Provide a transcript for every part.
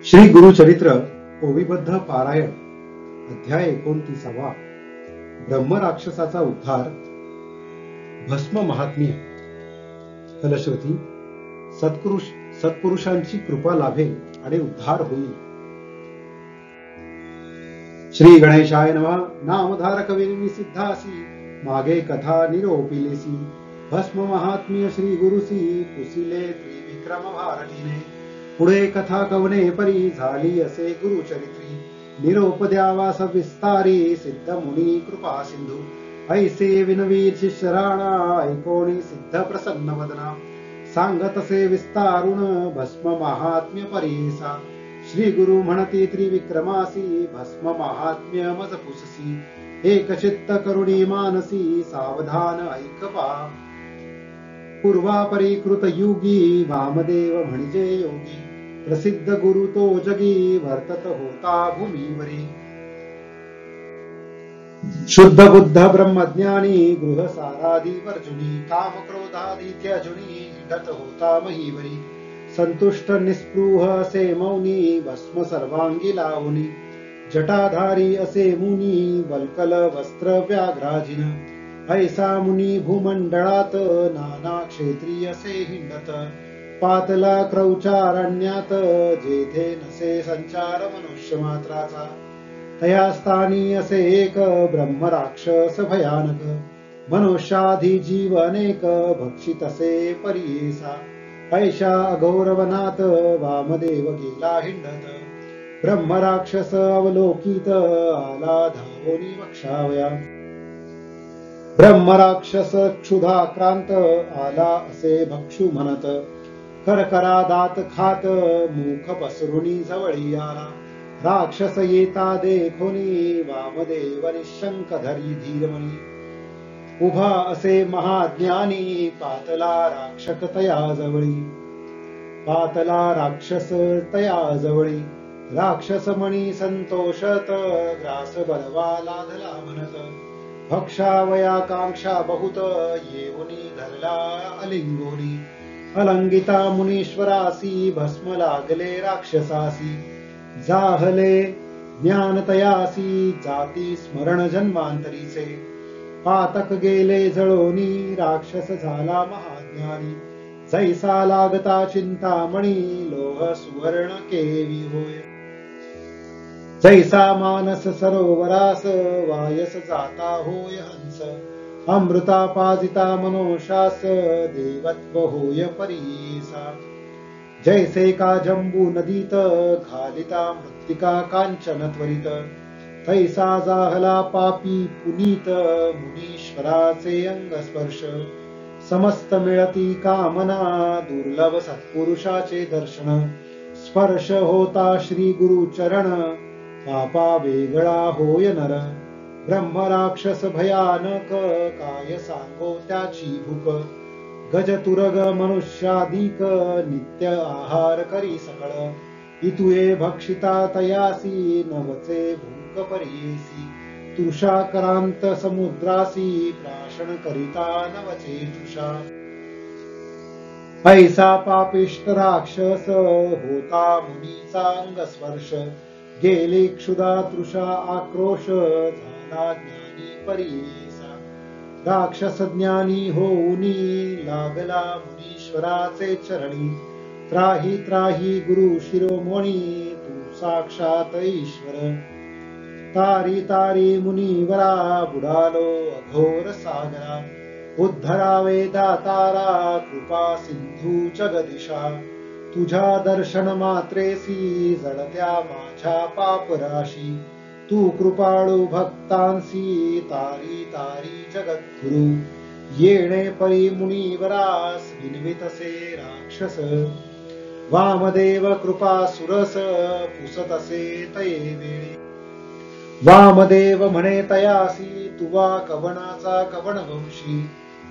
श्री गुरुचरित्र ओविबद्ध पारायण अध्याय 29. ब्रह्मराक्षसाचा उद्धार. भस्म महात्म्य. फलश्रुती. सत्पुरुषांची कृपा लाभेल आणि उद्धार होईल. श्री गणेशाय नमः. नामधारक विनिमी सिद्धासी मागे कथा निरोपिलेसी. भस्म महात्म्य श्री गुरुसी पुसिले त्रिविक्रम भारतीने. पुढे कथा कवने परी झाली असे गुरुचरित्री. निरोप द्यावा सविस्तारी सिद्ध मुनी कृपा सिंधू. ऐसे विनवीर शिष्यराणा ऐकोणी सिद्ध प्रसन्न वदना. सांगत असे विस्तारुण भस्म महात्म्य परीसा. श्री गुरु म्हणती त्रिविक्रमासी भस्म महात्म्य मज पुससी. एक चित्त करुणी मानसी सावधान ऐकपा. पूर्वापरिकृत युगी वामदेव म्हणजे योगी. प्रसिद्ध गुरु तो जगी वर्तत होता भूमीवरी. शुद्ध बुद्ध ब्रह्मज्ञानी गृहसारादी वर्जुनी. काम क्रोधादी त्यजुनी हिंडत होता महीवरी. संतुष्ट निस्पृह असे मौनी भस्म सर्वांगी लावणी. जटाधारी असे मुनी वल्कल वस्त्र व्याघ्राजिन. ऐसा मुनी भूमंडळात नाना क्षेत्री असे हिंडत. पातला क्रौचारण्यात जेथे नसे संचार मनुष्य मात्राचा. तया स्थानी असे एक ब्रह्मराक्षस भयानक. मनुष्याधी जीव अनेक भक्षित असे परीसा. ऐशा अघोरवनात वामदेव गेला हिंडत. ब्रह्मराक्षस अवलोकित आला धावोनी वक्षावया. ब्रह्मराक्षस क्षुधाक्रांत आला असे भक्षू म्हणत. करकरा दात खात मुख पसरुनी जवळी आला. राक्षस येता देखोनी वामदेव निशंक धरी धीरमणी. उभा असे महाज्ञानी पातला राक्षक तया जवळी. पातला राक्षस तया जवळी. राक्षस मणी संतोषत ग्रास बलवा लाधला म्हणत. भक्षावया कांक्षा बहुत येऊनी धरला अलिंगोनी. अलंगिता मुनीश्वरासी भस्म लागले राक्षसासी. जाहले ज्ञान तयासी जाती स्मरण जन्मांतरीचे. पातक गेले जळोनी राक्षस झाला महाज्ञानी. जैसा लागता चिंतामणी लोह सुवर्ण केवी होय. जैसा मानस सरोवरास वायस जाता होय हंस. अमृता पाजिता मनोशास देवत्व होय परीसा. जैसे का जंबू नदीत घालिता मृत्तिका कांचन त्वरित. तैसा जाहला पापी पुनीत मुनीश्वराचे अंग स्पर्श. समस्त मिळती कामना दुर्लभ सत्पुरुषाचे दर्शन. स्पर्श होता श्री गुरु चरण पापा वेगळा होय नर. ब्रह्मराक्षस भयानक काय सांगो त्याची भूक. गजतुरग मनुष्याधिक नित्य आहार करी सकळ. इतुये भक्षिता तयासी नवचे भूक परीसी. तृषाक्रांत समुद्रासी प्राशन करिता नवचे तृषा. ऐसा पापिष्ट राक्षस होता मुनीचा अंगस्पर्श. गेली क्षुधा तृषा आक्रोश झाला ज्ञानी परीसा. राक्षस ज्ञानी होऊनी लागला मुनीश्वराचे चरणी. त्राही त्राही गुरु शिरोमणी तू साक्षात ईश्वर. तारी तारी मुनीवरा बुडालो अघोर सागरा. उद्धरावे दातारा कृपा सिंधू जगदिशा. तुझ्या दर्शन मात्रेसी जळत्या माझ्या पापराशी. तू कृपाळू भक्तांसी तारी तारी जगद्गुरु. येणे परी मुनीवरास विनवितसे राक्षस. वामदेव कृपा सुरस पुसत असे तये वेळी. वामदेव म्हणे तयासी तुवा कवनाचा कवण वंशी.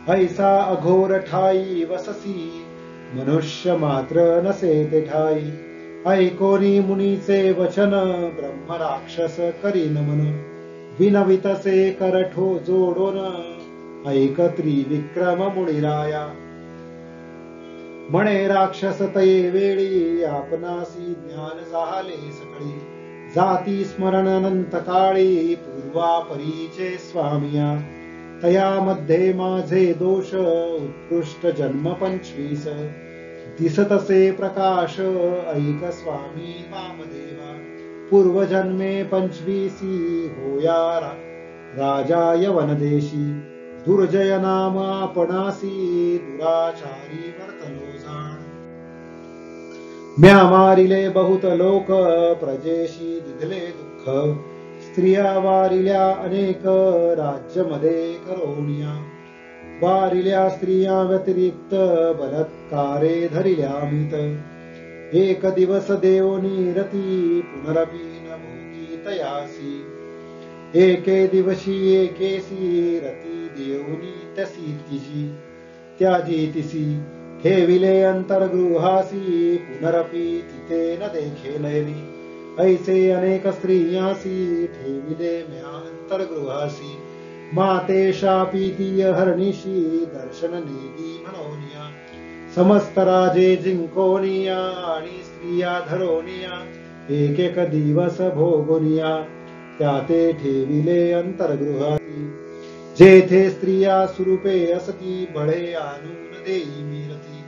ऐसा अघोर ठाई वससी मनुष्य मात्र नसे ते ठाई. ऐकोनी मुनीचे वचन ब्रह्मराक्षस करी नमन. विनवितसे करठो जोडोन ऐक त्रिविक्रम मुनिराया. म्हणे राक्षस तये वेळी आपणासी ज्ञान झाले सकळी जाती स्मरण अनंत काळी पूर्वा परीचे स्वामिया तयामध्ये माझे दोष उत्कृष्ट जन्म 25 दिसतसे प्रकाश ऐक स्वामी वामदेवा पूर्वजन्मे 25 होया राजा यवनदेशी दुर्जय नाम आपणासी दुराचारी वर्तलो जाण म्या मारिले बहुत लोक प्रजेशी दिधले दुःख स्त्रिया वारिल्या अनेक राज्यमध्ये करोनिया वारिल्या स्त्रिया व्यतिरिक्त बलात्कारे धरिल्या मित एक दिवस देवनी रती पुनरपि न भोगी तयासी एके दिवशी एकेसी रती देवनी तसी तिची त्याजी तिसी ठेविले अंतर्गृहासी पुनरपि तिथे न देखे नयनी ऐसे अनेक स्त्रियासी ठेविले म्या अंतर्गृहासी माते शापीतीय हरणीशी दर्शन नेदी म्हणोनिया समस्त राजे जिंकोनिया आणि स्त्रिया धरोनिया एक एक दिवस भोगोनिया त्याते ठेविले अंतर्गृहासी जेथे स्त्रिया सुरूपे असती बळे आणून देई मिरती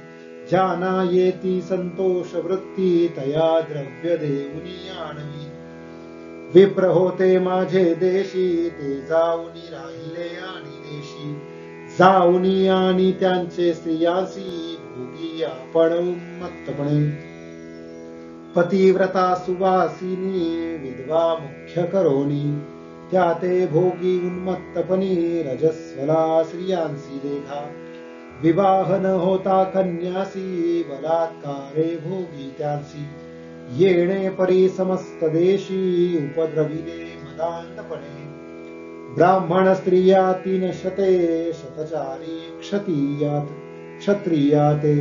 ज्याना येती संतोष वृत्ती तया द्रव्य देऊनी आणवी विप्र होते माझे देशी ते जाऊनी राहिले आणि देशी जाऊनी आणि त्यांचे स्त्रियांसी भोगी आपण उन्मत्तपणे पतिव्रता सुवासिनी विधवा मुख्य करोनी त्या ते भोगी उन्मत्तपणी रजस्वला स्त्रियांसी देखा विवाह न होता कन्यासी बलात्कारे भोगी त्यांसी येणे परी समस्त देशी उपद्रविले मदांतपणे ब्राह्मण स्त्रिया 300 शतचारी क्षत्रियाते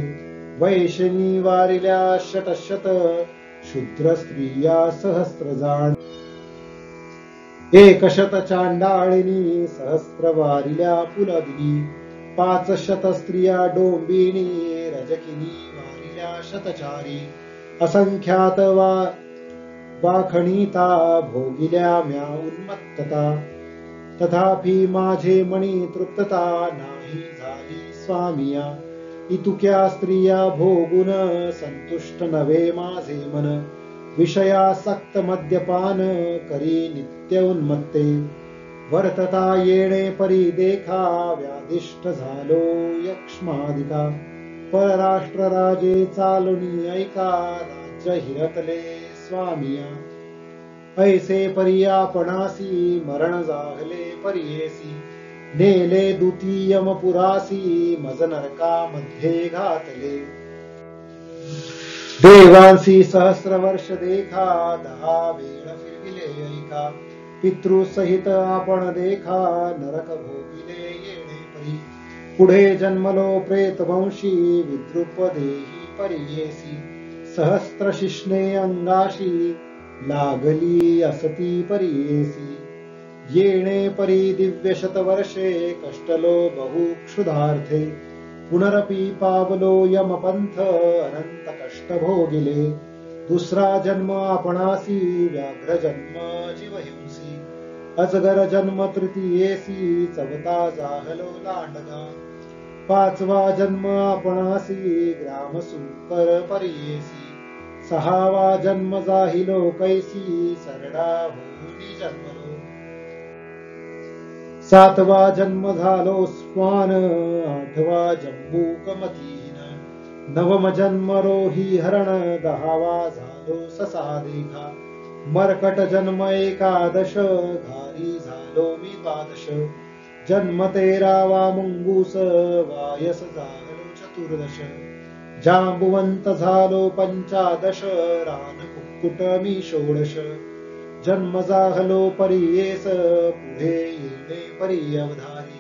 वैश्यनी वारिल्या शतशत शूद्र स्त्रिया सहस्त्रजाण 100 चांडाळिनी सहस्त्र वारिल्या पुलदिनी 500 स्त्रिया डोंबिनी रजकिनी वारिल्या शतचारी असंख्यात वाखणीता भोगिल्या म्या उन्मत्तता तथापि माझे मणी तृप्तता नाही झाली स्वामिया इतुक्या स्त्रिया भोगुन संतुष्ट नवे माझे मन विषयासक्त मद्यपान करी नित्य उन्मत्ते वर्तता येणे परी देखा व्याधिष्ट झालो यक्ष्मादिका परराष्ट्र राजे चालुनी ऐका राज्य हिरतले स्वामिया ऐसे परी आपणासी मरण जाहले परियेसी नेले द्वितीयमपुरासी मज नरका मध्ये घातले देवांसी सहस्र वर्ष देखा 10 वेळ फिरविले ऐका पितृसहित आपण देखा नरक भोगिले येणे परी पुढे जन्मलो प्रेतवंशी विद्रुप देही परियेसी सहस्त्र शिष्णे अंगाशी लागली असती परियेसी येणे परी दिव्य शतवर्षे कष्टलो बहु क्षुधार्थे पुनरपि पावलो यमपंथ अनंत कष्ट भोगिले दुसरा जन्म आपणासी व्याघ्र जन्म जीवहिंसी अजगर जन्म तृतीयेसी चवता जाहलो लांडगा 5वा जन्म आपणासी ग्राम सुकर परियेसी 6वा जन्म जाहिलो कैसी सरडा होनी जन्मलो 7वा जन्म झालो स्वान 8वा जंबूकमतीन 9व जन्म रोही हरण 10वा झालो ससा देखा मरकट जन्म 11 घारी झालो मी 12 जन्म 13वा मुंगूस वायस झालो 14 जांबुवंत झालो 15 रान कुक्कुट मी 16 जन्म जाहलो परियेस पुढे येणे परी अवधारी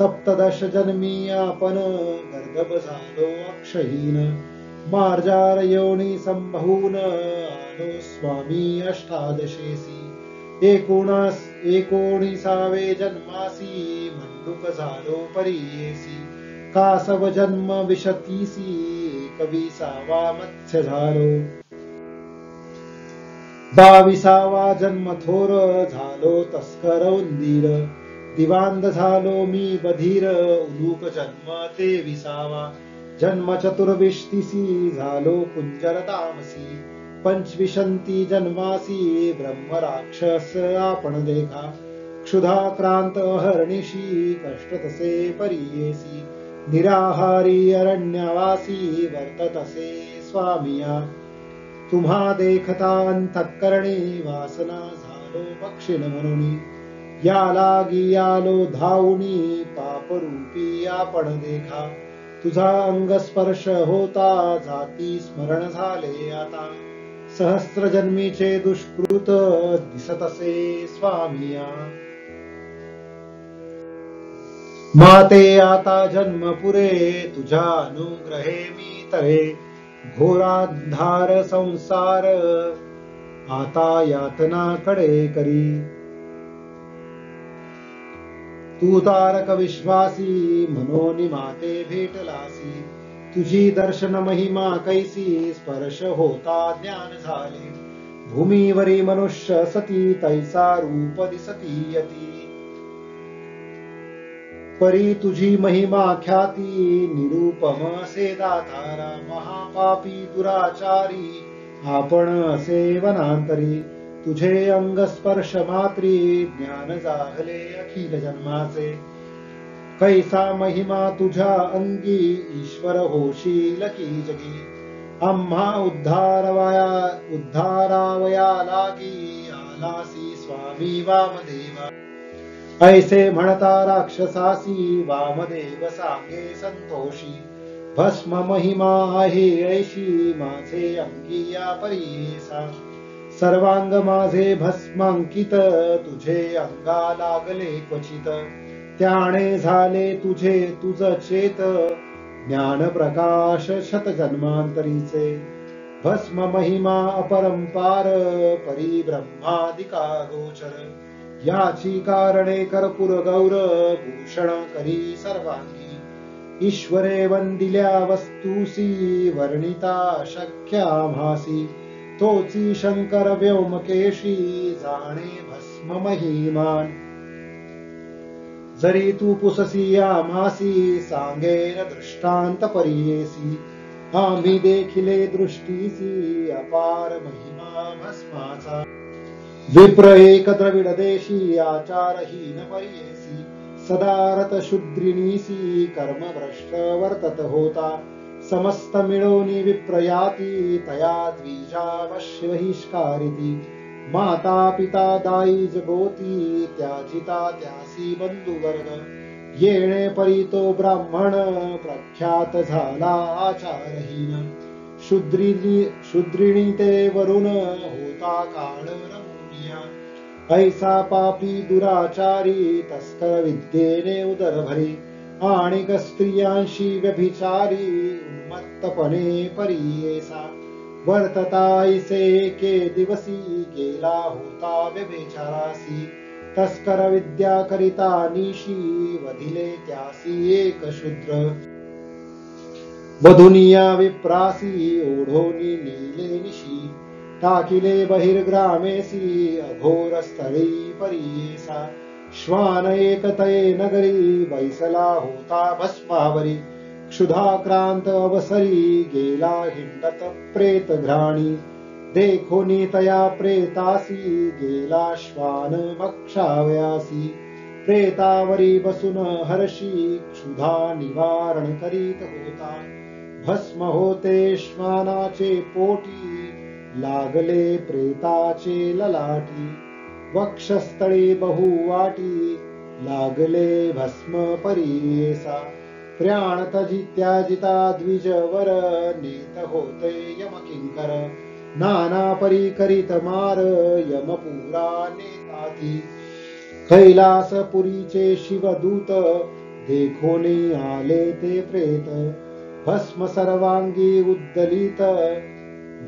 17 जन्मी आपण गर्दभ झालो अक्षहीन मार्जार योनी संभून आलो स्वामी 18 19 जन्मासी मंडूक झालो परियेसी कासव जन्म 20 21वा मत्स्य झालो. 22वा जन्म थोर झालो तस्कर उंदीर. दिवांद झालो मी बधीर उलूक जन्म 23वा. जन्म चतुर्विशीसी झालो कुंजर तामसी. 25 जन्मासी ब्रह्म राक्षस आपण देखा. क्षुधाक्रांत हरणिशी कष्ट तसे परियेसी. निराहारी अरण्यवासी वर्ततसे स्वामिया. तुम्हा देखता अंतःकरणी वासना झालो पक्षिण म्हणून. या लागी आलो धावुनी पापरूपी आपण देखा. तुझा अंगस्पर्श होता जाती स्मरण झाले आता. सहस्र जन्मीचे दुष्कृत दिसतसे स्वामिया. माते आता जन्म पुरे तुझ्या अनुग्रहे मी तरे. घोरांधार संसार आता यातना कडे करी. तू तारक विश्वासी मनोनी माते भेटलासी. तुझी दर्शन महिमा कैसी स्पर्श होता ज्ञान झाले. भूमीवरी मनुष्य सती तैसा रूप दिसती यती. परी तुझी महिमा ख्याती निरुपम असे दातारा. महापापी दुराचारी आपण असे वनांतरी. तुझे अंग स्पर्श मात्री ज्ञान जाहले अखिल जन्माचे. कैसा महिमा तुझ्या अंगी ईश्वर होशील की जगी. आम्हा उद्धारावया लागी आलासी स्वामी वामदेवा. ऐसे म्हणता राक्षसासी वामदेव सांगे संतोषी. भस्म महिमा आहे ऐशी माझे अंगी या परियेसा. सर्वांग माझे भस्मांकित तुझे अंगा लागले क्वचित. त्याने झाले तुझे तुझ चेत ज्ञान प्रकाश शत जन्मांतरीचे. भस्म महिमा अपरंपार परी ब्रह्मादिका गोचर. याची कारणे कर्पूर गौर भूषण करी सर्वांगी. ईश्वरे वंदिल्या वस्तूसी वर्णिता शक्याभासी. तोची शंकर व्योमकेशी जाणे भस्म महिमान. जरी तू पुससी आम्हासी सांगेन दृष्टांत परियेसी. आम्ही देखिले दृष्टीसी अपार महिमा भस्माचा. विप्र एक द्रविड देशी आचारहीन परियेसी. सदारत शूद्रिणीसी कर्म भ्रष्ट वर्तत होता. समस्त मिळोनी विप्रयाती तया द्विजावश्य बहिष्कारिती. माता पिता दाई जगोती त्याजिता त्यासी बंधुवर्ग. येणे परी तो ब्राह्मण प्रख्यात झाला आचारहीन. शूद्रिणी ते वरुण होता काळ रमुनिया. ऐसा पापी दुराचारी तस्कर विद्येने उदरभरी. आणिक स्त्रियांशी व्यभिचारी उन्मत्तपणे परियेसा. वर्तताईसे के दिवसी गेला होता व्यभिचारासी. तस्कर विद्या करिता निशी वधिले त्यासी एक शूद्र. वधुनिया विप्रासी ओढोनी नेले निशी. टाकिले बहिर्ग्रामेसी अघोर स्थळी परियेसा. श्वान एकतये नगरी बैसला होता भस्मावरी. क्षुधाक्रांत अवसरी गेला हिंडत प्रेत घ्राणी. देखोनी तया प्रेतासी गेला श्वान भक्षावयासी. प्रेतावरी बसून हर्षी क्षुधा निवारण करीत होता. भस्म होते श्वानाचे पोटी लागले प्रेताचे ललाटी. वक्षस्थळी बहुवाटी लागले भस्म परियेसा. प्राण तजी त्याजिता द्विजवर नेत होते यमकिंकर. नाना परी करीत मार यमपुरा नेताती. कैलासपुरीचे शिवदूत देखोनी आले ते प्रेत. भस्म सर्वांगी उद्दलित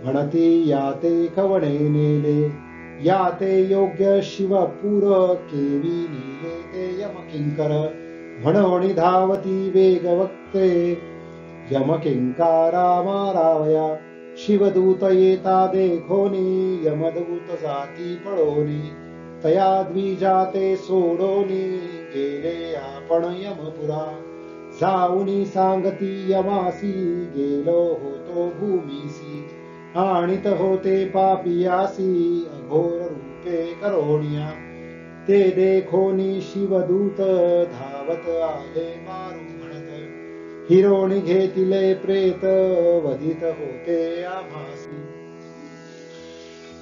म्हणती याते कवणे नेले. याते योग्य शिवपूर केवी नेले ते यमकिंकर. म्हणून धावती वेग वक्ते यम किंकारा मारावया शिवदूत येता देखोनी यमदूत जाती पळोनी तया द्विजाते सोडोनी गेले आपण यमपुरा जाऊनी सांगती यमासी गेलो होतो भूमीसी आणित होते पापियासी अघोर रूपे करोनिया ते देखोनी शिवदूत धावत आले मारू म्हणत हिरोणी घेतिले प्रेत वधित होते आम्हासी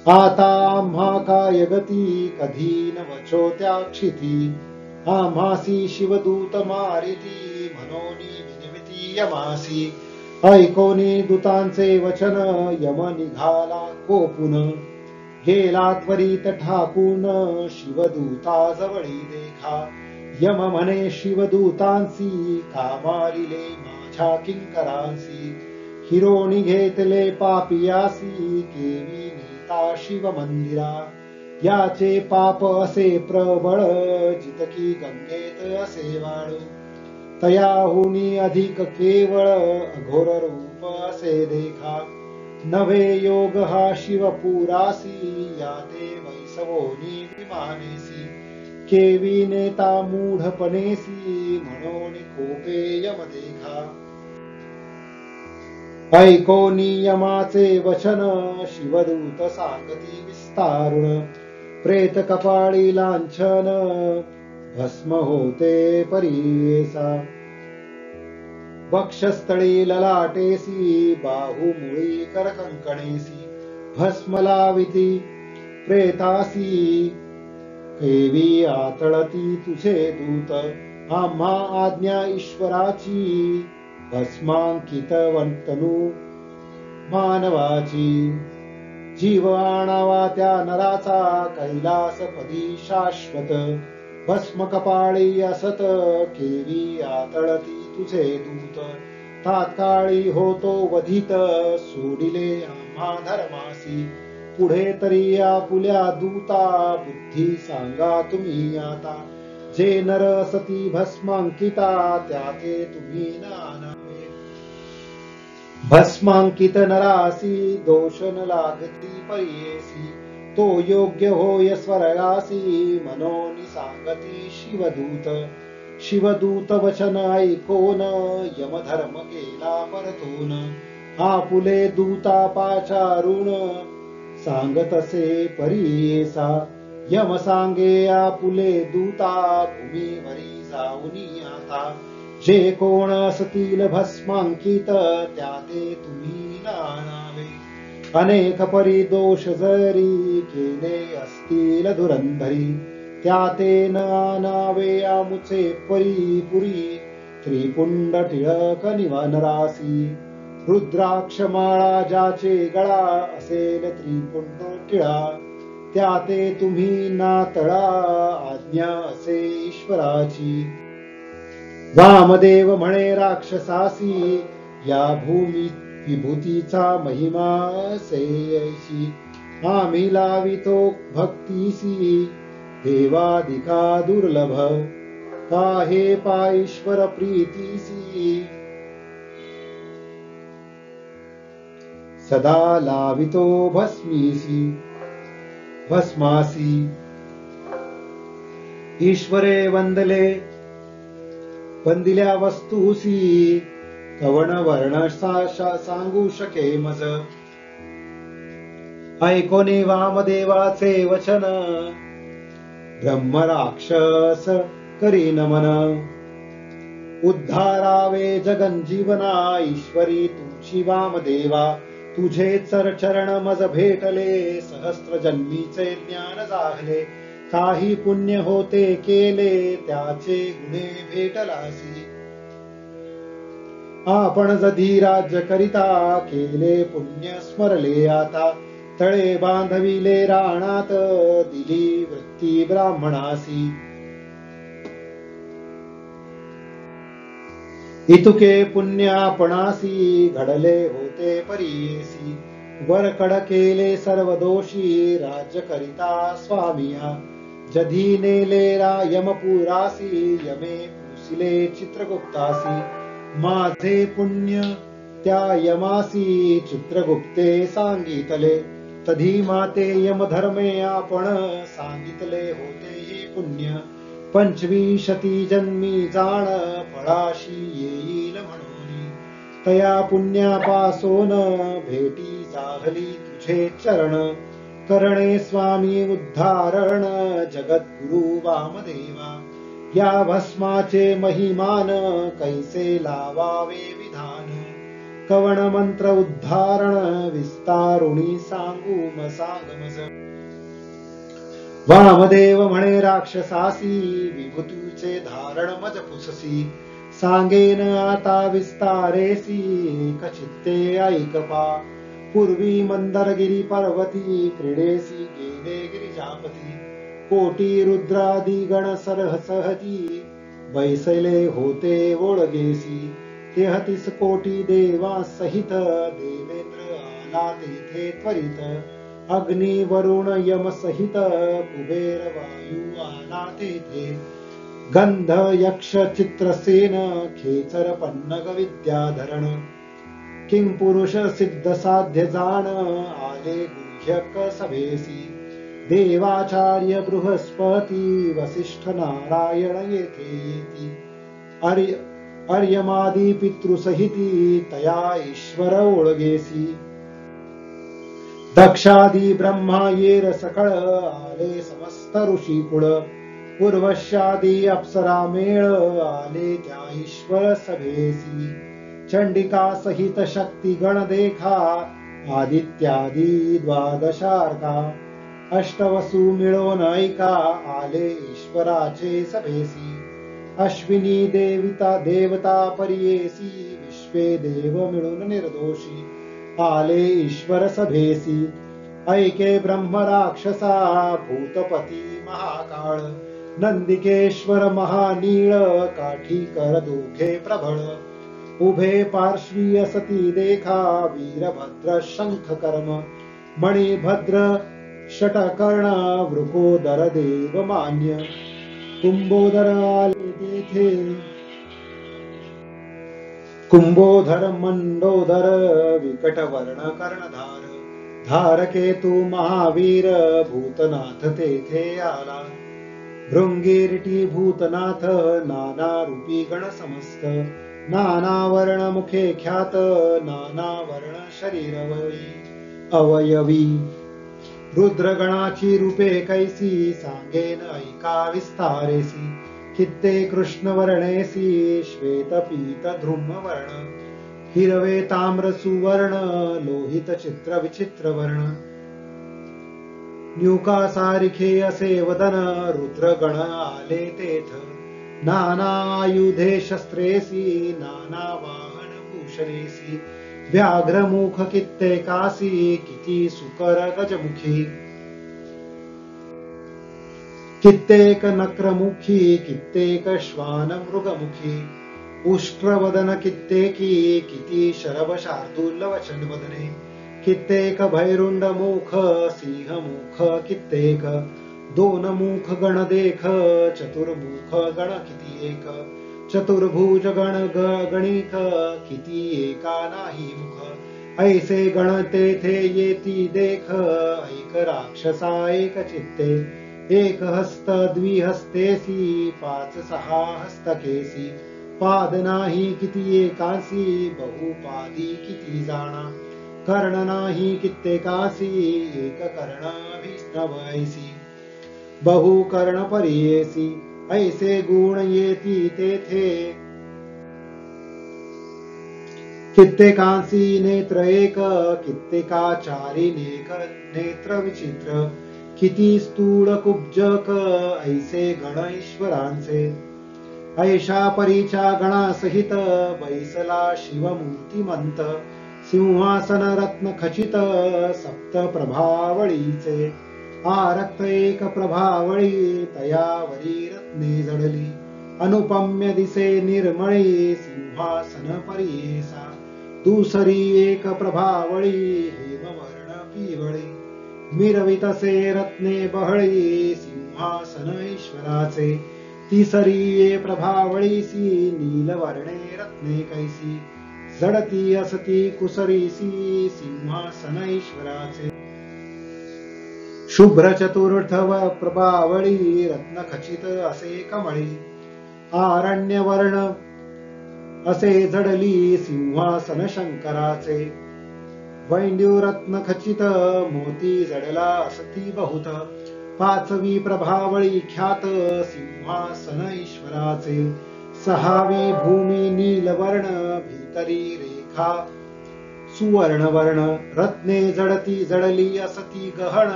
आता आम्हा काय गती कधी न वचो त्या क्षिती आम्हासी शिवदूत मारिती मनोनी विनविती यमासी ऐकोनी दूतांचे वचन यम निघाला कोपून गेला त्वरित ठाकून शिवदूता जवळी देखा यम म्हणे शिवदूतांसी का मारिले माझ्या किंकरांसी हिरोणी घेतले पापियासी केवी नेता शिव मंदिरा याचे पाप असे प्रबळ जितकी गंगेत असे वाळू तयाहुनी अधिक केवळ अघोर रूप असे देखा नवे योग हा शिवपुरासी याते वैसवोनी विमानेसी केवी नेता मूढपणेसी म्हणून कोपे यम देखा ऐकोनी यमाचे वचन शिवदूत सांगती विस्तारुण प्रेत कपाळी लांछन भस्म होते परीसा वक्षस्थळी ललाटेसी बाहुमुळी करकंकणेसी भस्म लाविती प्रेतासी केवी आतळती तुझे दूत आम्हा आज्ञा ईश्वराची भस्मांकित वंतनु मानवाची जीव आणावा त्या नराचा कैलासपदी शाश्वत भस्म कपाळी असत केवी आतळती तुझे दूत तात्काळी होतो वधित सोडिले आम्हा धर्मासी पुढे तरी आपुल्या दूता बुद्धी सांगा तुम्ही आता जे नर सती भस्मांकिता त्याचे तुम्ही नानावे भस्मांकित नरासी दोष न लागती परियेसी तो योग्य होय स्वर्गासी मनोनी सांगती शिवदूत शिवदूत वचन ऐकोन यमधर्म केला परतून आपुले दूता पाचारुण सांगत असे परीसा यम सांगे आपुले दूता भूमीवरी जाऊनी आता जे कोण असतील भस्मांकित त्याते तुम्ही नानावे अनेक परी दोष जरी केले असतील धुरंधरी त्याते नानावे आमुचे परी पुरी त्रिपुंड टिळक निवानरासी रुद्राक्ष माळा ज्याचे गळा असेल त्रिपुंड टिळा त्याते तुम्ही नातळा आज्ञा असे ईश्वराची वामदेव म्हणे राक्षसासी या भूमी विभूतीचा महिमा सेयशी आम्ही लावितो भक्तीसी देवादिका दुर्लभ पाहे पाईश्वर प्रीतीसी सदा लावितो भस्मासी ईश्वरे वंदिल्या वस्तूसी कवण वर्ण सांगू शके मज ऐकोनी वामदेवाचे वचन ब्रह्म राक्षस करी नमन उद्धारावे जगंजीवना ईश्वरी तुझी वामदेवा तुझे चरण मज भेटले सहस्त्र जन्मीचे ज्ञान जागले काही पुण्य होते केले त्याचे गुणे भेटलासी आपण जधी राज्य करिता केले पुण्य स्मरले आता तळे बांधविले राणात दिली वृत्ती ब्राह्मणासी इतुके पुण्य आपणासी घडले होते परीयसी वरकड केले सर्व दोषी राज्य करिता स्वामिया जधी नेले यमपुरासी यमे पुसिले चित्रगुप्तासी माझे पुण्य त्या यमासी चित्रगुप्ते सांगितले, तधी माते यमधर्मे आपण सांगितले होते हे पुण्य. 25 जन्मी जाण फळाशी येईल म्हणून, तया पुण्यापासून भेटी जाहली तुझे चरण. करणे स्वामी उद्धारण जगद्गुरु वामदेवा, या भस्माचे महिमान कैसे लावावे विधान. कवण मंत्र उद्धारण विस्तारुणी सांगू मसागमज. वामदेव म्हणे राक्षसासी, विभूतीचे धारण मज पुससी. सांगेन आता विस्तारेसी, कचित्ते ऐक पा. पूर्वी मंदरगिरी पर्वती, क्रीडेसी गेले गिरिजापती. कोटी रुद्रादी गण सहजी, बैसले होते ओळगेसी. 33 कोटी देवा सहित, देवेंद्र आला तेथे त्वरित. अग्नी वरुण यम सहित, कुबेर वायू आला तेथे. गंध यक्ष चित्रसेन, खेचर पन्नग विद्याधरण. किंपुरुष सिद्ध साध्य जाण, आले गुह्यक सभेसी. देवाचार्य बृहस्पती, वसिष्ठ नारायण येथे येती. अर्यमादी पितृसहिती, तया ईश्वर ओळगेसी. दक्षादी ब्रह्मा येर सकळ, आले समस्त ऋषी कुळ. उर्वश्यादी अप्सरा मेळ, आले त्या ईश्वर सभेसी. चंडिका सहित शक्ती गण देखा, आदित्यादी द्वादशार्का. अष्टवसु मिळून ऐका, आले ईश्वराचे सभेसी. अश्विनी देवता परियेसी, विश्वे देव मिळून निर्दोषी. आले ईश्वर सभेसी. ऐके ब्रह्म राक्षसा, भूतपती महाकाळ. नंदिकेश्वर महानीळ, काठी कर दोघे प्रबळ. उभे पार्श्वी असती देखा, वीरभद्र शंख कर्म. मणिभद्र षटकर्ण, वृकोदर देव मान्य. कुंभोदर आले तेथे, कुंभोधर मंडोदर, विकट वर्ण कर्णधार. धारकेतू महावीर, भूतनाथ तेथे आला. भृंगीरटी भूतनाथ, नाना रूपी गण समस्त. नाना वर्ण मुखे ख्यात, नाना वर्ण शरीरवरी अवयवी. रुद्रगणाची रूपे कैसी, सांगेन ऐका विस्तारेसी. कित्ते कृष्ण वर्णेसी, श्वेत पीत ध्रुम वर्ण. हिरवे ताम्र सुवर्ण, लोहित चित्र विचित्र वर्ण. न्यूका सारिखे असे वदन, रुद्रगण आले तेथ. नाना आयुधे शस्त्रेसी, नाना वाहन भूषणेसी. व्याघ्रमुख कित्येकासी, किती सुकर गजमुखी. कित्येक नक्रमुखी, कित्येक श्वान मृगमुखी. उष्ट्रवदन कित्येकी, किती शरभ शार्दूल वचन वदने. कित्येक भैरुंड मुख, सिंह मुख कित्येक. 2 मुख गण देख, चतुर्मुख गण किती एक. चतुर्भुज गण गणिक, किती एका नाही मुख. ऐसे गण तेथे येती देख, ऐक राक्षसा एक चित्ते. एक हस्त द्विहस्तेसी, 5-6 हस्तकेसी. पाद नाही किती एकासी, बहुपादी किती जाणा. कर्ण नाही कित्येकासी, एक कर्ण विष्णवैसी. बहु कर्ण परियेसी, ऐसे गुण येती तेथे. कित्येकांसी नेत्र एक, कित्येकाचारी नेत्र विचित्र. किती स्थूळ कुब्जक, ऐसे गण ईश्वरांचे. ऐशा परीच्या गणासहित, बैसला शिवमूर्तिमंत. सिंहासन रत्न खचित, 7 प्रभावळीचे. आरक्त एक प्रभावळी, तयावरी रत्ने जडली. अनुपम्य दिसे निर्मळी, सिंहासन परियेसा. दुसरी एक प्रभावळी, हेमवर्ण पिवळी. मिरवितसे रत्ने बहळी, सिंहासन ईश्वराचे. तिसरी ये प्रभावळीसी नीलवर्णे रत्ने कैसी जडती असती कुसरीसी सिंहासन ईश्वराचे शुभ्र चतुर्थ व प्रभावळी रत्न खचित असे कमळी आरण्यवर्ण असे जडली सिंहासन शंकराचे वैंड्युरत्न खचित मोती जडला असती बहुत पाचवी प्रभावळी ख्यात सिंहासन ईश्वराचे सहावी भूमी नीलवर्ण भीतरी रेखा सुवर्णवर्ण रत्ने जडती जडली असती गहन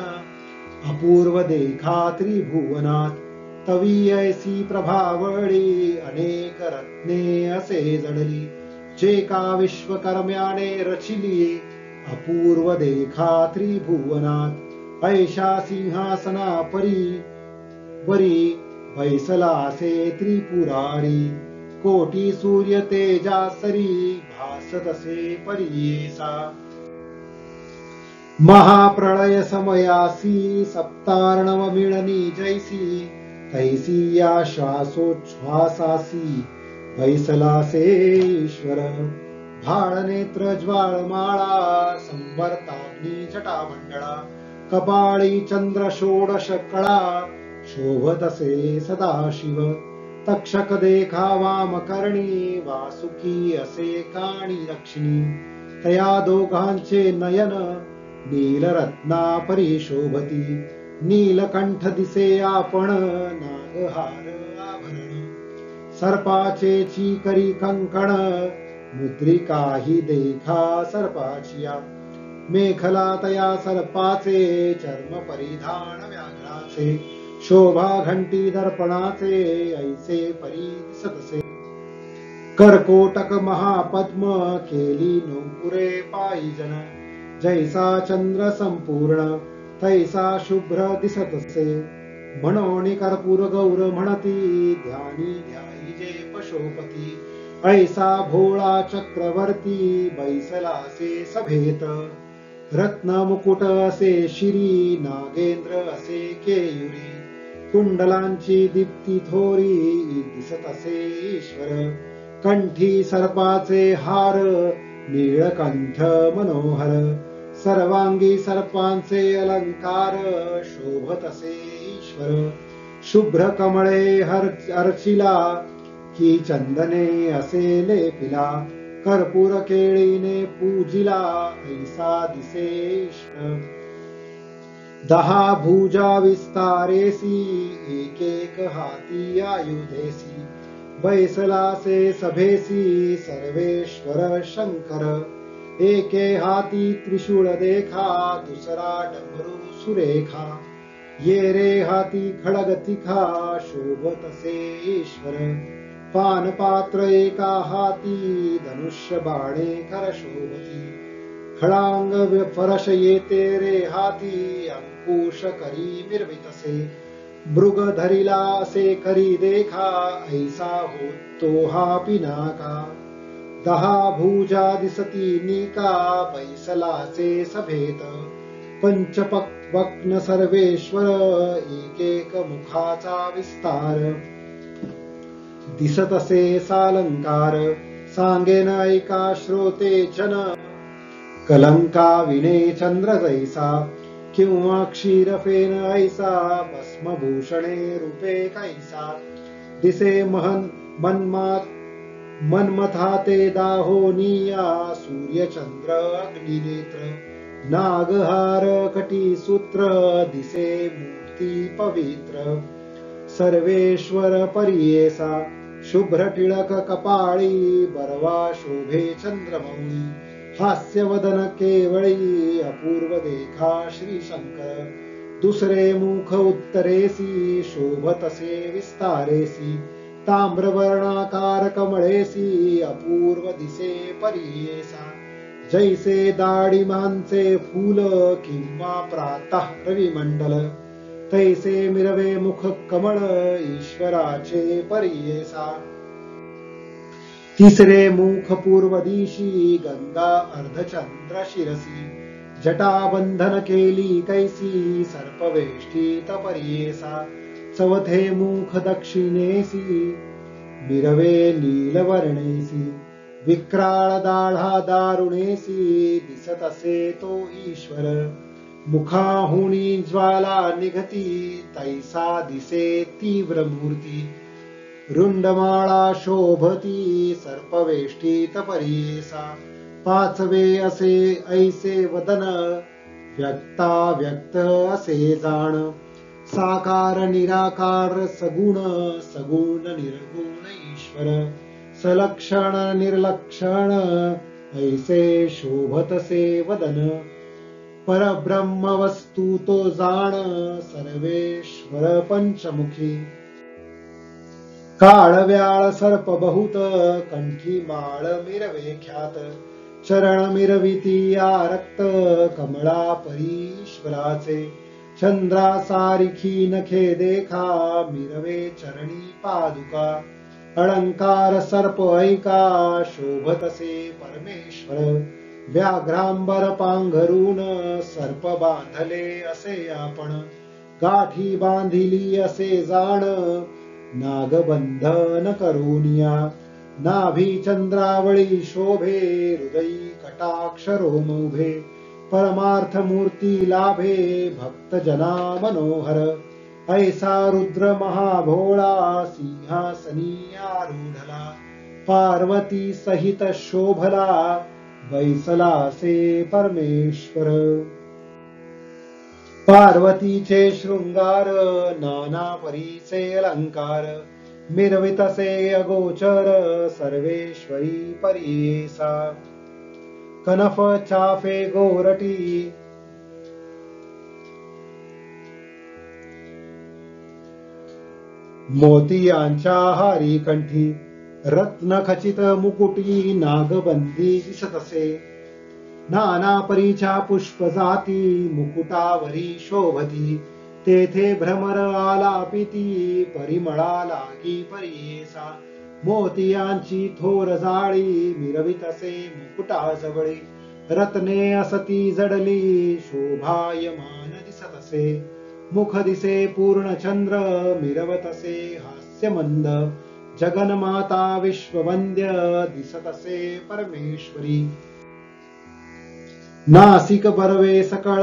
अपूर्व देखा त्रिभुवनात तवी ऐसी प्रभावळी अनेक रत्ने असे जडली जे का विश्वकर्म्याने रचिली अपूर्व देखा त्रिभुवनात ऐशा सिंहासना परी वरी बैसलासे त्रिपुरारी कोटी सूर्य तेजासरी भासत असे परियेसा महाप्रळय समयासी सप्तार्णव मिळणी जैसी तैसी या श्वासोच्छ्वासासी बैसलासे ईश्वर भाळ नेत्र ज्वाळमाळा संवर्ताग्नी जटामंडळा कपाळी चंद्र षोडश कळा शोभतसे सदाशिव तक्षक देखा वामकर्णी वासुकी असे काणी दक्षिणी तया दोघांचे नयन नीलरत्ना परिशोभती नीलकंठ दिसे आपण नागहार आभरण सर्पाचे चीकरी कंकण मुद्रिकाही देखा सर्पाचिया मेखला तया सर्पाचे चर्म परिधान व्याघ्राचे शोभा घंटी दर्पणाचे ऐसे परी दिसतसे कर्कोटक महापद्म केली नोपुरे पायीजन जैसा चंद्र संपूर्ण तैसा शुभ्र दिसतसे म्हणोनी कर्पूर गौर म्हणती ध्यानी ध्याई जे पशोपती ऐसा भोळा चक्रवर्ती बैसलासे सभेत रत्न मुकुट असे शिरी नागेंद्र असे केयुरी कुंडलांची दीप्ती थोरी दिसत असे ईश्वर कंठी सर्पाचे हार नीळकंठ मनोहर सर्वांगी सर्पांचे अलंकार शोभत असे ईश्वर शुभ्र कमळे अर्चिला की चंदने असे लेपिला कर्पूर केळीने पूजिला ऐसा दिसे ईश्वर 10 भुजा विस्तारेसी एक एक हाती आयुधेसी बैसलासे सभेसी सर्वेश्वर शंकर एके हाती त्रिशूळ देखा दुसरा डमरू सुरेखा ये रे हाती खडग तिखा शोभतसे ईश्वर पानपात्र एका हाती धनुष्य बाणे कर शोभती खडांग फरश येते रे हाती अंकुश करी मिरवितसे मृग धरिला असे करी देखा ऐसा होतो हा पिनाका 10 भुजा दिसती निका बैसलाचे सभेत पंचपक्न सर्वेश्वर एक एक मुखाचा विस्तार दिसत असे सालंकार सांगेन ऐका श्रोते जन कलंका विने चंद्र जैसा किंवा क्षीरफेन ऐसा भस्मभूषणे रूपे कैसा दिसे मनमथा ते दाहोनिया सूर्यचंद्र अग्निनेत्र नागहार कटी सूत्र दिसे मूर्ती पवित्र सर्वेश्वर परियेसा शुभ्र टिळक कपाळी बरवा शोभे चंद्रमौळी हास्यवदन केवळी अपूर्व देखा श्री शंकर दुसरे मुख उत्तरेसी शोभतसे विस्तारेसी ताम्रवर्णाकार कमळेसी अपूर्व दिसे परियेसा जैसे दाडिमांचे फूल किंवा प्रातः रविमंडल तैसे मिरवे मुख कमळ ईश्वराचे परियेसा तिसरे मुख पूर्व दिशी गंगा अर्धचंद्र शिरसी जटा बंधन केली कैसी सर्पवेष्टित परियेसा बसवथे मुख दक्षिणेसी मिरवे नीलवर्णेसी विक्राळ दाढा दारुणेसी दिसत असे तो ईश्वर मुखाहुनी ज्वाला निघती तैसा दिसे तीव्र मूर्ती रुंडमाळा शोभती सर्पवेष्टीत परीसा पाचवे असे ऐसे वदन व्यक्ता व्यक्त असे जाण साकार निराकार सगुण सगुण निर्गुण ईश्वर सलक्षण निर्लक्षण ऐसे शोभतसे वदन परब्रह्म वस्तू तो जाण सर्वेश्वर पंचमुखी काळव्याळ सर्प बहुत कंठी माळ मिरवे ख्यात चरण मिरविती या रक्त कमळा परीश्वराचे चंद्रासारिखी नखे देखा मिरवे चरणी पादुका अलंकार सर्प ऐका शोभतसे परमेश्वर व्याघ्रांबर पांघरून सर्प बांधले असे आपण गाठी बांधिली असे जाण नागबंधन करूनिया नाभी चंद्रावळी शोभे हृदयी कटाक्ष रोम उभे परमार्थ मूर्ती लाभे भक्त जना मनोहर ऐसा रुद्र महाभोळा सिंहासनी आरूढला पार्वती सहित शोभला बैसला से परमेश्वर पार्वतीचे शृंगार नाना परीचे अलंकार मिरवितसे अगोचर सर्वेश्वरी परीसा कनफ चाफे गोरटी मोतियांच्या हारी कंठी रत्न खचित मुकुटी नागबंदी दिसतसे नाना परीच्या पुष्प जाती मुकुटावरी शोभती तेथे भ्रमर आलापिती परिमळा लागी परीसा मोतियांची थोर जाळी मिरवितसे मुकुटाजवळी रत्ने असती जडली शोभायमान दिसतसे मुख दिसे पूर्ण चंद्र मिरवतसे हास्यमंद जगन्माता विश्ववंद्य दिसतसे परमेश्वरी नासिक बरवे सकळ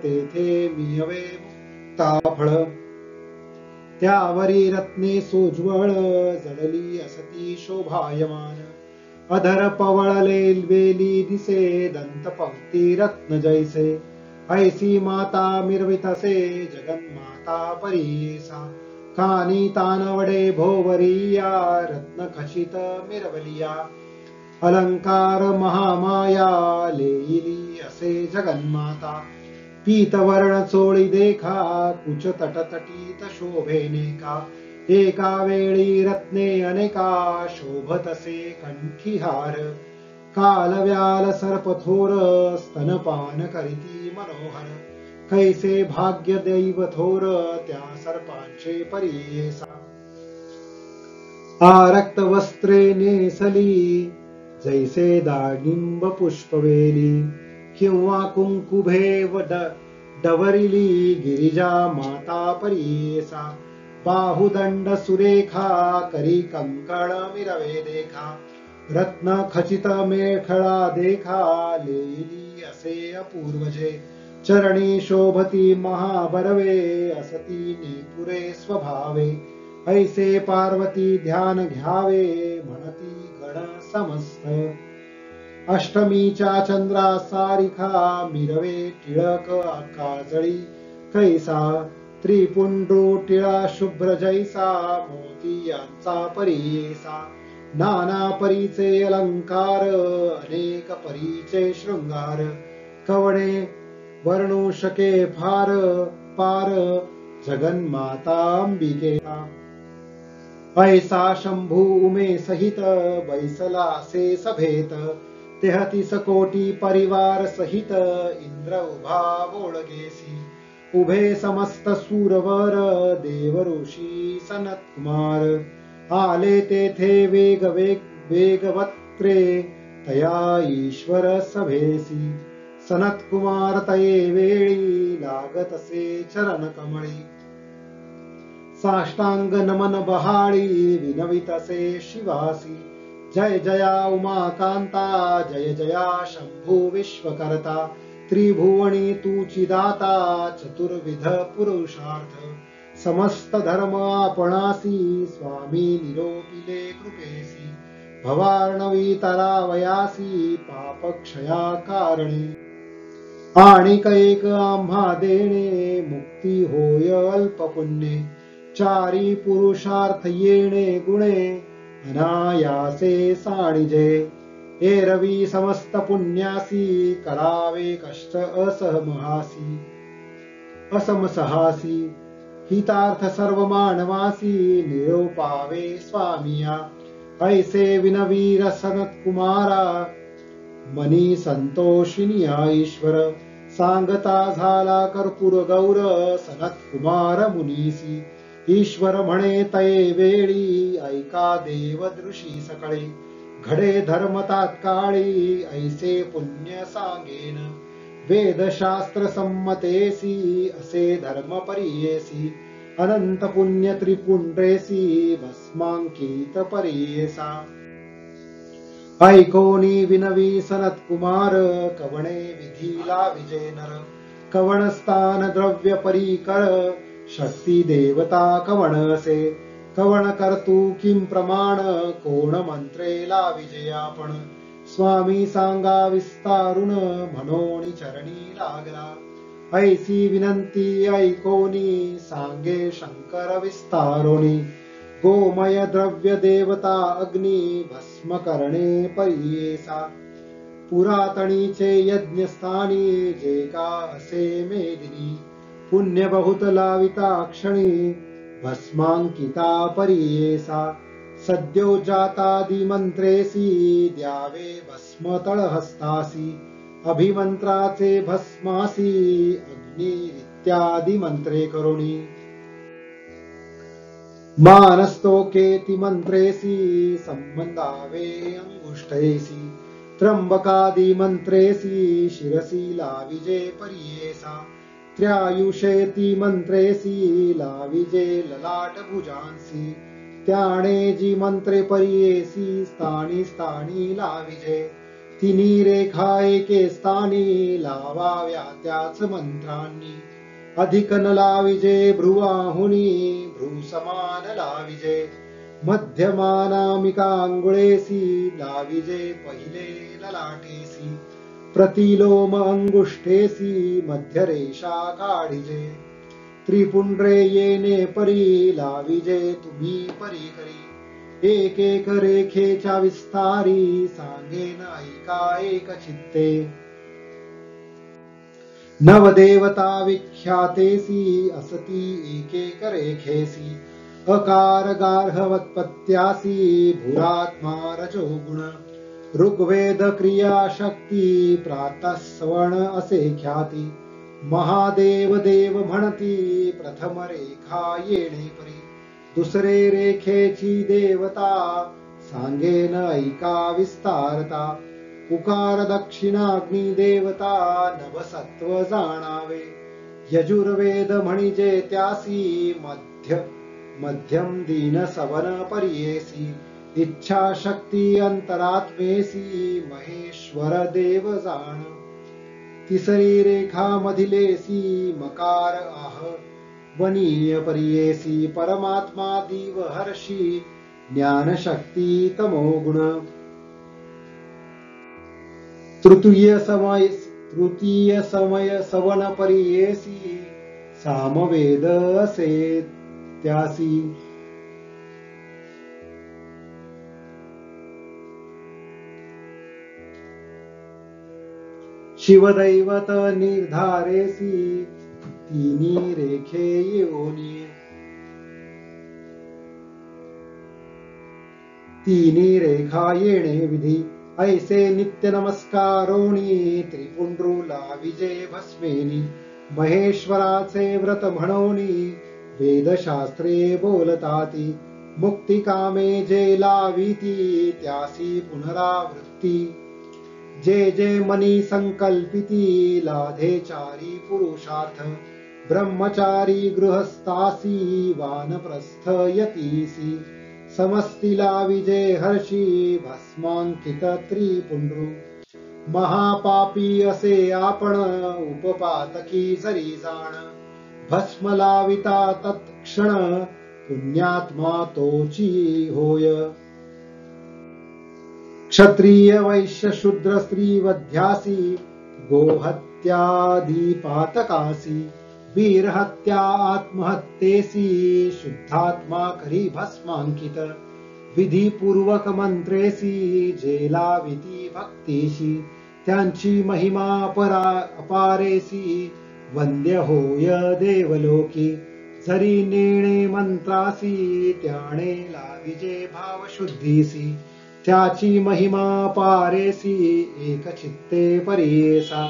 तेथे मियवे मुक्ताफळ त्यावरी रत्ने सोज्वळ जडली असती शोभायमान अधर पवळले वेली दिसे दंत पंक्ती रत्न जैसे ऐसी माता मिरवितसे जगन्माता परीसा कानी तानवडे भोवरिया रत्न खचित मिरवलिया अलंकार महामाया लेईली असे जगन्माता पीतवर्ण चोळी देखा कुच तटतटीत शोभेनेका एका वेळी रत्ने अनेका शोभतसे कंठीहार कालव्याल सर्पथोर स्तनपान करीती मनोहर कैसे भाग्य दैव थोर त्या सर्पांचे परीसा आरक्त वस्त्रे नेसली जैसे दाडिंब पुष्पवेली किंवा कुंकुभे डवरिली गिरिजा माता परीसा बाहुदंड सुरेखा करी कंकण मिरवे देखा रत्न खचित मेखळा देखा लेली असे अपूर्वजे चरणी शोभती महाबरवे असती निपुरे स्वभावे ऐसे पार्वती ध्यान घ्यावे म्हणती गण समस्त अष्टमीच्या चंद्रा सारिखा मिरवे टिळक काजळी कैसा त्रिपुंड्रू टिळा शुभ्र जैसा मोतियांचा परीसा नाना परीचे अलंकार अनेक परीचे शृंगार कवणे वर्णू शके फार पार जगन्माता अंबिकेचा ऐसा शंभू उमे सहित बैसला से सभेत तेहतीस कोटी परिवार सहित इंद्र उभा बोळगेसी उभे समस्त सूरवर देव ऋषी सनत कुमार आले तेथे वेगवत्रे तया ईश्वर सभेसी सनत कुमार तये वेळी लागतसे चरण कमळी साष्टांग नमन बहाळी विनवितसे शिवासी। जय जया उमाकांता जय जया शंभू विश्वकर्ता। त्रिभुवनी तूची दाता चतुर्विध पुरुषार्थ। समस्त धर्म आपणासी स्वामी निरोपिले कृपेसी। भवार्णवी तरावयासी पापक्षया कारणे। आणिक एक आम्हा देणे मुक्ती होय अल्प पुण्ये। चारी पुरुषार्थ येणे गुणे अनायासे साणिजे। एरवी समस्त पुण्यासी करावे कष्ट असमसहासी। हितार्थ सर्व मानवासी निरोपावे स्वामिया। ऐसे विनवीर सनत कुमारा मनी संतोषिनिया ईश्वर। सांगता झाला कर्पूर गौर सनत कुमार मुनीसी। ईश्वर म्हणे तये वेळी ऐका देव दृशी सकळे। घडे धर्म तात्काळी ऐसे पुण्य सांगेन। वेदशास्त्र संमतेसी असे धर्म परियेसी। अनंत पुण्य त्रिपुंड्रेसी भस्मांकित परियेसा। ऐकोनी विनवी सनत कुमार कवणे विधीला विजय नर। कवण स्थान द्रव्य परिकर शक्ती देवता कवण असे। कवण कर्तू किं प्रमाण कोण मंत्रेला विजयापण। स्वामी सांगा विस्तारुन म्हणोनी चरणी लागला। ऐसी विनंती ऐकोनी सांगे शंकर विस्तारोनी। गोमय द्रव्य देवता अग्नी भस्म करणे परियेसा। पुरातनीचे यज्ञस्थानी जे का असे मेदिनी। पुण्य बहुत लाविता क्षणी भस्मांकिता परियेसा। सद्यो जातादि मंत्रेसी द्यावे भस्म तळहस्तासी। अभिमंत्राचे भस्मासी अग्नी इत्यादी मंत्रे करुणी। मानस्तोकेति मंत्रेसी संबंधावे अंगुष्ठेसी। त्र्यंबकादि मंत्रेसी शिरसी लाविजे परियेसा। त्र्यायुषेति मंत्रेसी लाविजे ललाट भुजांसी। त्याने जी मंत्रे परियेसी स्थानी स्थानी लाविजे। तिनी रेखा एके स्थानी लावाव्या त्याच मंत्रांनी। अधिक न लाविजे भ्रुवाहुनी भ्रू समान लाविजे। मध्यमानामिका अंगुळेसी लाविजे पहिले ललाटेसी। प्रतिलोम अंगुष्ठेसी मध्यरेषा काढिजे। त्रिपुंड्रे येणे परी लाविजे तुम्ही परी करी। एक एक रेखेच्या विस्तारी सांगेन ऐका एक चित्ते। नवदेवता विख्यातेसी असती एकेक रेखेसी। अकार गार्हवत्पत्यासी भूरात्मा रजोगुण। ऋग्वेद क्रिया शक्ती प्रातः सवण असे ख्याती। महादेव देव म्हणती प्रथम रेखा येणे परी। दुसरे रेखेची देवता सांगेन ऐका विस्तारता। उकार दक्षिणाग्नी देवता नवसत्व जाणावे। यजुर्वेद म्हणजे त्यासी मध्यम दीन सवन परियेसी। इच्छा शक्ती अंतरात्मेसी महेश्वर देव जाण। तिसरी रेखा मधिलेसी मकार आह वनीय परियेसी। परमात्मा दिव हर्षी ज्ञान शक्ती तमोगुण। तृतीय समय सवन परियेसी सामवेद असे त्यासी। शिवदैवत निर्धारेसी तिनी रेखे येऊनी। तिनी रेखा येणे विधी। ऐसे नित्य नमस्कारोणी त्रिपुंड्रू लाविजे भस्मेनी। महेश्वराचे व्रत म्हणोनी वेदशास्त्रे बोलताती। मुक्ती कामे जे लाविती त्यासी पुनरावृत्ती। जे जे मनी संकल्पिती लाधे चारी पुरुषार्थ। ब्रह्मचारी गृहस्थासी वानप्रस्थ यतीसी समस्तिला विजय हर्षी भस्मांकित त्रिपुंड्रू महापापी असे आपण उपपातकी जरी जाण भस्म लाविता तत्क्षण पुण्यात्मा तोची होय क्षत्रिय वैश्य शूद्र स्त्री वध्यासी गोहत्यादी पातकासी वीरहत्या आत्महत्येसी शुद्धात्मा करी भस्मांकित विधीपूर्वक मंत्रेसी जेलाविती भक्तीशी त्यांची महिमा अपारेसी वंद्य होय देवलोकी जरी नेणे मंत्रासी त्याने लाविजे भाव शुद्धीसी त्याची महिमा पारेसी एक चित्ते परियेसा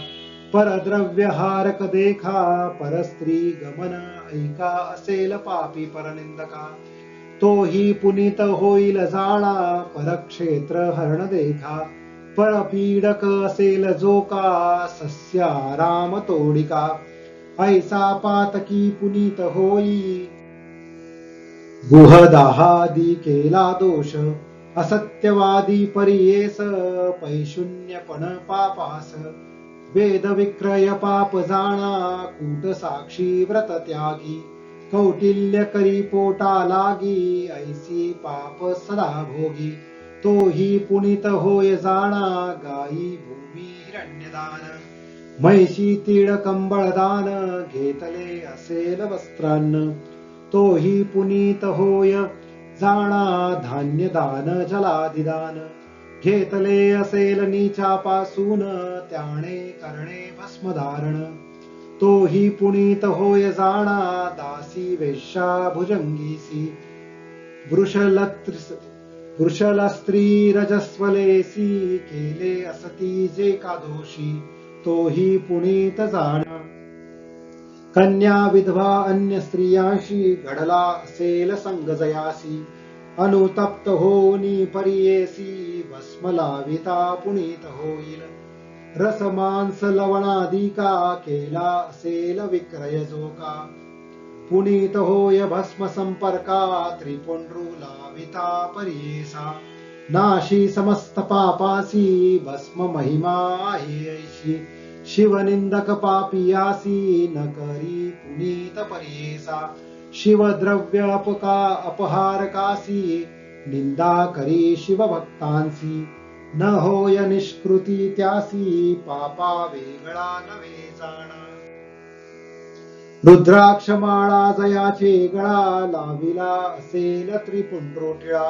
परद्रव्य हारक देखा परस्त्री गमन ऐका असेल पापी परनिंदका तोही पुनीत होईल जाणा परक्षेत्र हरण देखा परपीडक असेल जो का सस्याराम तोडिका ऐसा पातकी पुनीत होई गुहदाहादी केला दोष असत्यवादी परियेस पैशून्यपण पापास वेद विक्रय पाप जाणा कूट साक्षी व्रत त्यागी कौटिल्य करी पोटा लागी ऐसी पाप सदा भोगी तोही पुनीत होय जाणा गायी भूमी हिरण्यदान म्हैशी तीळ कंबळ दान घेतले असेल वस्त्रान्न तोही पुनीत होय जाणा धान्य दान जलादिदान घेतले असेल नीचापासून त्याने करणे भस्मधारण तोही पुनीत होय जाणा दासी वेश्या भुजंगीसी वृषल स्त्री रजस्वलेसी केले असती जे का दोषी तोही पुनीत जाणा कन्या विधवा अन्य स्त्रियांशी घडला असेल संगजयासी अनुतप्त होनी परियेसी भस्म लाविता पुनीत होईल रस मांस लवणादिका केला असेल विक्रय जो का पुनीत होय भस्म संपर्का त्रिपुंड्रू लाविता परियेसा नाशी समस्त पापासी भस्म महिमा आहे ऐशी शिवनिंदक पापियासी न करी पुनीत परियेसा शिवद्रव्य अपहारकासी निंदा करी शिवभक्तांसी न होय निष्कृती त्यासी पापा वेगळा नव्हे जाणा रुद्राक्ष माळा जयाचे गळा लाविला असेल त्रिपुंड्रोटिळा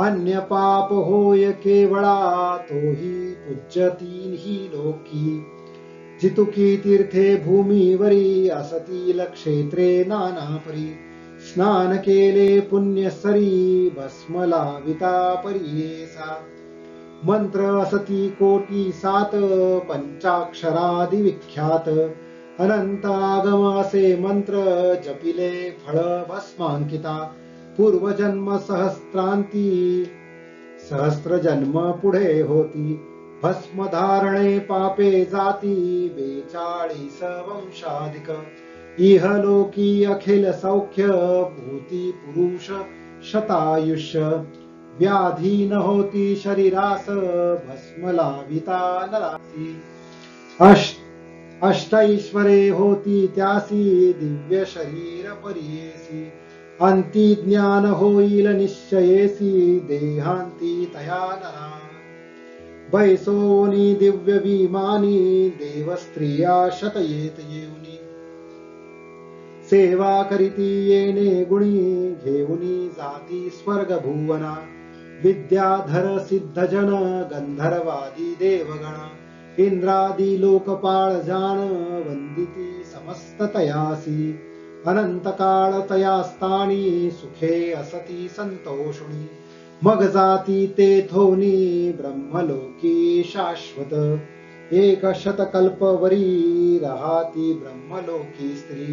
अन्य पाप होय केवळा तोही पूज्यतील ही लोकी जितुकी तीर्थे भूमीवरी असतील क्षेत्रे नानापरी स्नान केले पुण्यसरी भस्म लाविता परियेसा मंत्र असती कोटी सात पंचाक्षरादि विख्यात अनंत आगम असे मंत्र जपिले फळ भस्मांकिता पूर्वजन्म सहस्त्र जन्म पुढे होती भस्म धारणे पापे जाती 42 वंशाधिक इहलोकी अखिल सौख्य भूती पुरुष शतायुष्य व्याधी न होती शरीरास भस्म लाविता नरासी अष्टैश्वरे होती त्यासी दिव्य शरीर परियेसी अंती ज्ञान होईल निश्चयेसी देहांती तया नरा बैसोनी दिव्य विमानी देव स्त्रिया शतयेत येऊनी सेवा करीती येणे गुणी घेऊनी जाती स्वर्ग भुवना विद्याधर सिद्धजन गंधर्वादी देवगण इंद्रादी लोकपाळ जाण वंदिती समस्त तयासी अनंत काळ तयास्तानी सुखे असती संतोषुणी मग जाती तेथोनी ब्रह्मलोकी शाश्वत 100 कल्पवरी राहती ब्रह्मलोकी स्त्री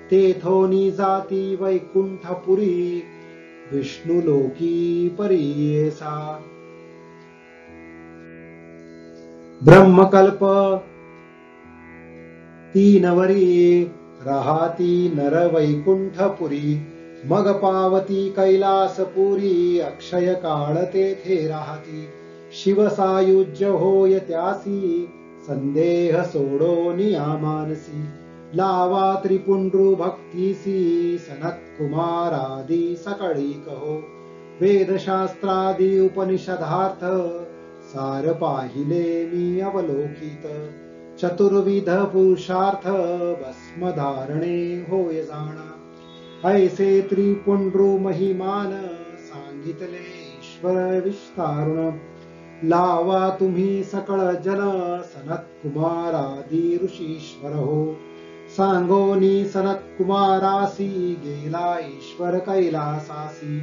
तेथोनी जाती वैकुंठपुरी विष्णुलोकी परियेसा ब्रह्मकल्प 3 वरी राहाती नर वैकुंठपुरी मग पावती कैलासपुरी अक्षय काळ तेथे राहती शिवसायुज्य होय त्यासी संदेह सोडो नियामानसी लावा त्रिपुंड्रू भक्तीसी सनत कुमारादी सकळी कहो वेदशास्त्रादी उपनिषदार्थ सार पाहिले मी अवलोकित चतुर्विध पुरुषार्थ भस्म धारणे होय जाणा ऐसे त्रिपुंड्रू महिमान सांगितले ईश्वर विस्तारुण लावा तुम्ही सकळ जन सनत कुमारादी ऋषीश्वर हो सांगोनी सनत कुमारासी गेला ईश्वर कैलासासी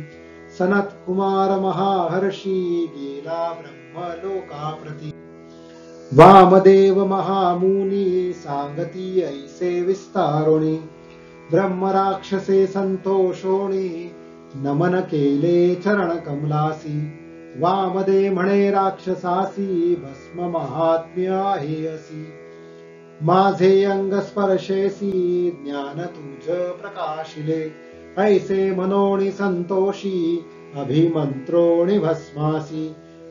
सनत कुमार महाहर्षी गेला ब्रह्मलोकाप्रती वामदेव महामुनी सांगती ऐसे विस्तारोणी ब्रह्मराक्षसे संतोषोणी नमन केले चरण कमलासी वामदे म्हणे राक्षसासी भस्म महात्म्य आहे असी माझे अंग स्पर्शेसी ज्ञान तुझ प्रकाशिले ऐसे मनोणी संतोषी अभिमंत्रोणी भस्मासी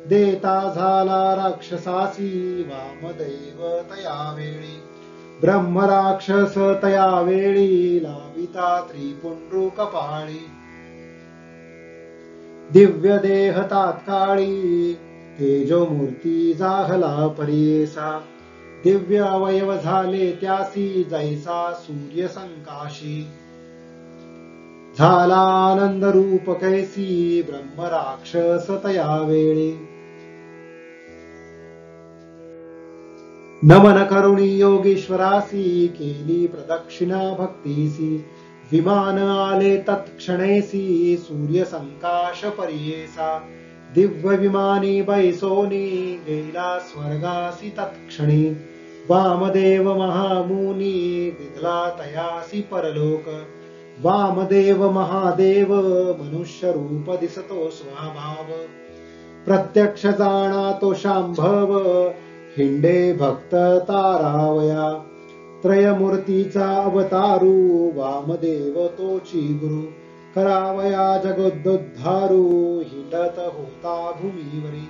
देता झाला राक्षसासी वामदेव तयावेळी ब्रह्मराक्षस तयावेळी लाविता त्रिपुंड्रू कपाळी दिव्य देह तात्काळी तेजोमूर्ती जाहला परियेसा दिव्य अवयव झाले त्यासी जैसा सूर्य संकाशी झाला आनंद रूप कैसी ब्रह्मराक्षस तयावेळी नमन करुणी योगीश्वरासी केली प्रदक्षिणा भक्तीसी विमान आले तत्क्षणेसी सूर्य संकाश परियेसा दिव्य विमानी बैसोनी गेला स्वर्गासी तत्क्षणी वामदेव महामुनी विधला तयासी परलोक वामदेव महादेव मनुष्य रूप दिसतो स्वभाव प्रत्यक्ष जाणा तो शांभव हिंडे भक्त तारावया त्रयमूर्तीचा अवतारू वामदेव तोची गुरु करावया जगोद्धोद्धारू हिंडत होता भूमीवरी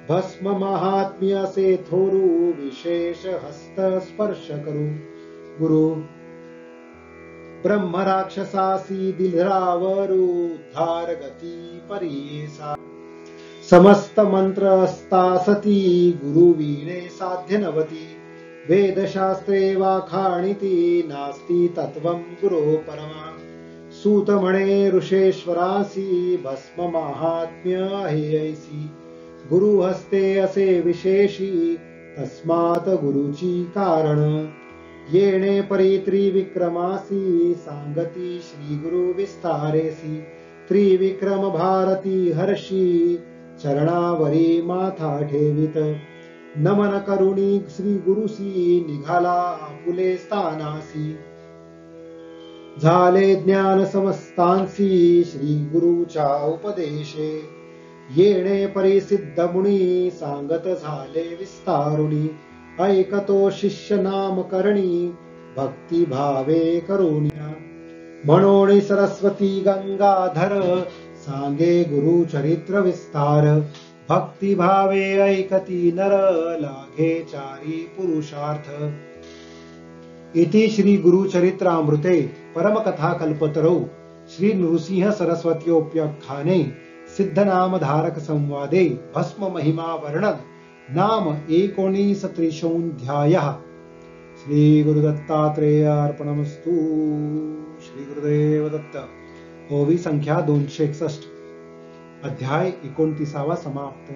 भस्म महात्म्य असे थोरू विशेष हस्त स्पर्श करू गुरु ब्रह्म राक्षसासी दिलरावरू उद्धार गती परियेसा समस्त मंत्र असतासती गुरु वीणे साध्य नवती वेदशास्त्रे वाखाणिती नास्ती तत्वं गुरो परमा सूत म्हणे ऋषेश्वरासी भस्म महात्म्य आहे ऐसी गुरु हस्ते असे विशेषी तस्मात गुरुची कारण येणे परी त्रिविक्रमासी सांगती श्री गुरु विस्तारेसी त्रिविक्रम भारती हर्षी चरणावरी माथा ठेवित नमन करुणी श्री गुरुसी निघाला आपुले स्थानासी झाले ज्ञान समस्तांसी श्री गुरुच्या उपदेशे येणे परिसिद्ध मुनी सांगत झाले विस्तारुणी ऐकतो शिष्य नाम करणी भक्ती भावे करुणिया म्हणून सरस्वती गंगाधर सांगे गुरु चरित्र विस्तार भक्ती भावे ऐकती नर लागे चारी पुरुषार्थ इति श्री गुरु चरित्रामृते परमकथा कल्पतरौ श्री नृसिंह सरस्वत्योप्यख्याने सिद्धनामधारक संवादे भस्म महिमा वर्णन नाम 19 श्री गुरुदत्तात्रेय अर्पणमस्तु। श्री गुरुदेव दत्त। ओवी संख्या 261 अध्याय 29 समाप्त।